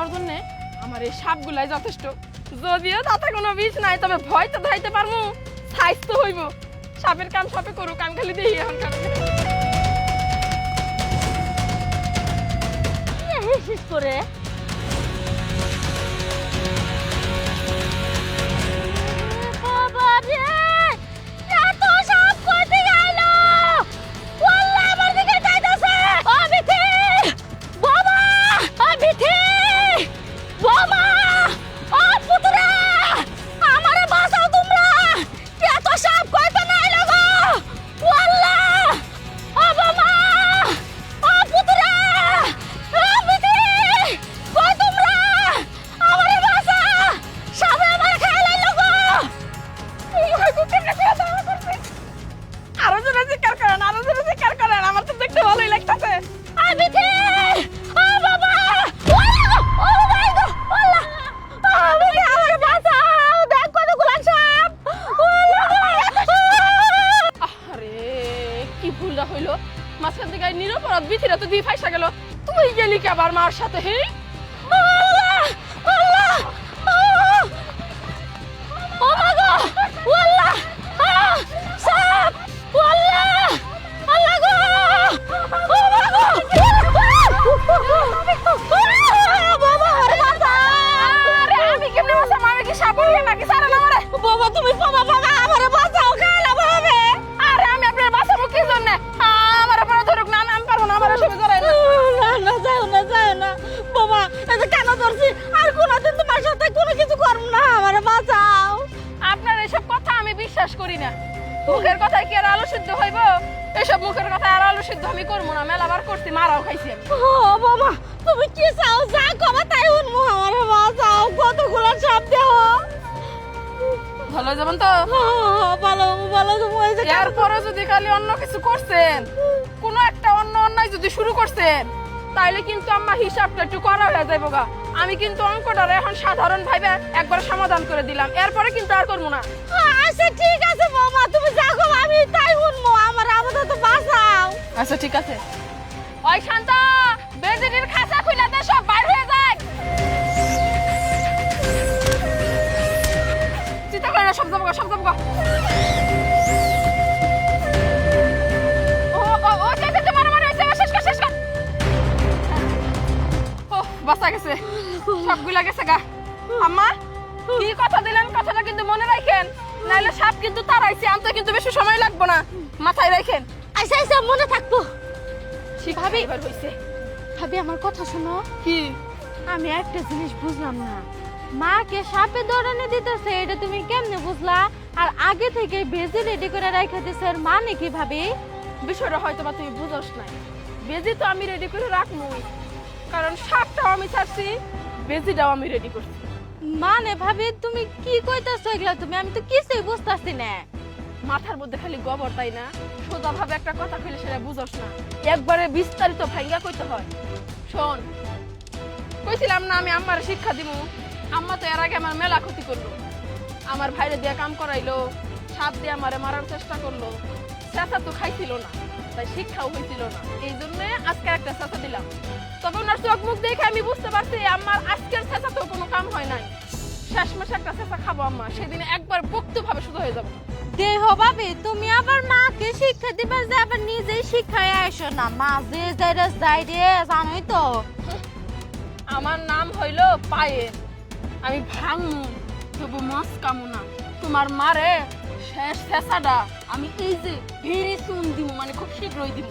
করার জন্য আমার এই সাপগুলাই যথেষ্ট। যদিও তাতে কোনো বিষ নাই, তবে ভয় তো ধরাইতে পারবো, সাইজ তো হইব। সাপের কাম সাপে করুক, আমি খালি দেখি এখন কাম শেষ করে বাবা রে, এত সাপ কই থেকে আইলো? ওয়াল্লাহ আমার দিকে যাইতাছে। ও বিথি, বাবা, ও বিথি, বাবা, ও পুতুরা, আমারে বাঁচাও তোমরা। এত সাপ কই থেকে আইলো গো? ওয়াল্লাহ, ও বাবা, ও পুতুরা, ও বিথি, কই তোমরা? আমারে বাঁচা, সাপে আমারে খাই লাইলো গো। আরো জোরে চিৎকার করেন, আরো জোরে চিৎকার করেন, আমার তো দেখতে ভালোই লাগতেছে। বিথি, ও বাবা, ও মাই গড, আল্লাহ, বিথি আমারে বাঁচাও, দেখ কতগুলো সাপ। আরে কি ভুলটা হইলো, মাঝখান থেকে নিরপরাধ বিথিরা তো দিয়ে ফাইসা গেল, তুই গেলি কি আবার মার সাথে? হে আল্লাহ, আল্লাহ, ও মা গো, আল্লাহ, সাপ, আল্লাহ, আল্লাহ গো, ও মা গো, বাবা আরে বাবা, আরে আমি কেমনে বাঁচাবো? আমি কি সাপ হইয়া নাকি? সারা না মারে। বাবা তুমি বাবা বাবা আমারে বাঁচাও, খাইলা ভাবে। আরে আমি আপনার বাঁচাবো কি জন্য? আমার আপনারা ধরুক না, আমি পারবো না, আমার সবে জড়াই না। না না যাও না, যাও না বাবা, এটা কেন ধরছি? আর কোনদিন তোমার সাথে কোনো কিছু করব না, আমারে বাঁচাও। আপনার এসব কথা আমি বিশ্বাস করি না। মুখের কথায় কি আর আলু সিদ্ধ হইব? এসব মুখের কথায় আর আলু সিদ্ধ আমি করবো না। মেলাবার করছি, মারাও খাইছি আমি। ও বাবা, তুমি কি চাও? যা কবা তাই শুনবো, আমারে বাঁচাও। কতগুলো সাপ দেহ। ভালো যাবেন তো? ভালো ভালো তুমি হয়েছে। এরপরে যদি খালি অন্য কিছু করছেন, কোনো একটা অন্য অন্যায় যদি শুরু করছেন, তাইলে কিন্তু আমার হিসাবটা একটু করা হয়ে যাইব গা। আমি কিন্তু অঙ্কটারে এখন সাধারণ ভাবে একবার সমাধান করে দিলাম, এরপরে কিন্তু আর করবো না। আচ্ছা ঠিক আছে বাবা, তুমি যা কবা আমি তাই শুনবো, আমার আপাতত বাঁচাও। আচ্ছা ঠিক আছে। ওই শান্ত, বেজিটির খাঁচা খুলে দে, সব বাইর হয়ে যায়। চিন্তা করে না, সব যাবো গা, সব যাবো গা। ও ও ও চেতে মারামারি হয়েছে, শেষ কর, শেষ কর। ও বাঁচা গেছে, সবগুলা গেছে গা। আম্মা কি কথা দিলেন, কথাটা কিন্তু মনে রাখেন, নাইলে সাপ কিন্তু তাড়াইছে, আনতে কিন্তু বেশি সময় লাগবে না, মাথায় রাখেন। আচ্ছা আচ্ছা মনে থাকবো। ভাবি এবার হইছে ভাবি আমার কথা শোনো। কি? আমি একটা জিনিস বুঝলাম না, মাকে সাপে দৌড়ানো দিতেছে, এটা তুমি কেমনে বুঝলা? আর আগে থেকে বেজি রেডি করে রাখা দিছে, এর মানে কি ভাবি? বিষয়টা হয়তো বা তুমি বুঝোস নাই। বেজি তো আমি রেডি করে রাখবই, কারণ সাপটাও আমি ছাড়ছি, বেজিটাও আমি রেডি করছি। মানে ভাবি তুমি কি কইতাছো এগুলা? আমি তো কিছুই বুঝতাছি না। মাথার মধ্যে খালি গোবর, তাই না? সোজা ভাবে একটা কথা কইলে সেটা বুঝোস না, একবারে বিস্তারিত ভাঙ্গা কইতে হয়। শোন, কইছিলাম না আমি আম্মার শিক্ষা দিব। আম্মা তো এর আগে আমার মেলা ক্ষতি করলো, আমার ভাইরে দিয়ে কাম করাইলো, সাপ দিয়ে আমারে মারার চেষ্টা করলো, চেঁচা তো খাইছিল না, তাই শিক্ষাও হয়েছিল না। এই জন্য আজকে একটা চেঁচা দিলাম। তবে ওনার চোখ মুখ দেখে আমি বুঝতে পারছি আমার আজকের চেঁচা তো কোনো কাম হয় নাই। শেষ মাসে একটা চেঁচা খাবো আম্মা, সেদিন একবার বক্ত ভাবে শুধু হয়ে যাবো। দেহ ভাবি তুমি আবার মাকে শিক্ষা দিবা যে আবার নিজেই শিক্ষায় আইসো না? মা যে যাই রে, জানোই তো। আমার নাম হইলো পায়েল, আমি ভাঙমু তবু মাছ কামু না। তোমার মারে শেষ চেঁচাটা আমি এই যে ভিড়ি চুন দিব, মানে খুব শীঘ্রই দিব।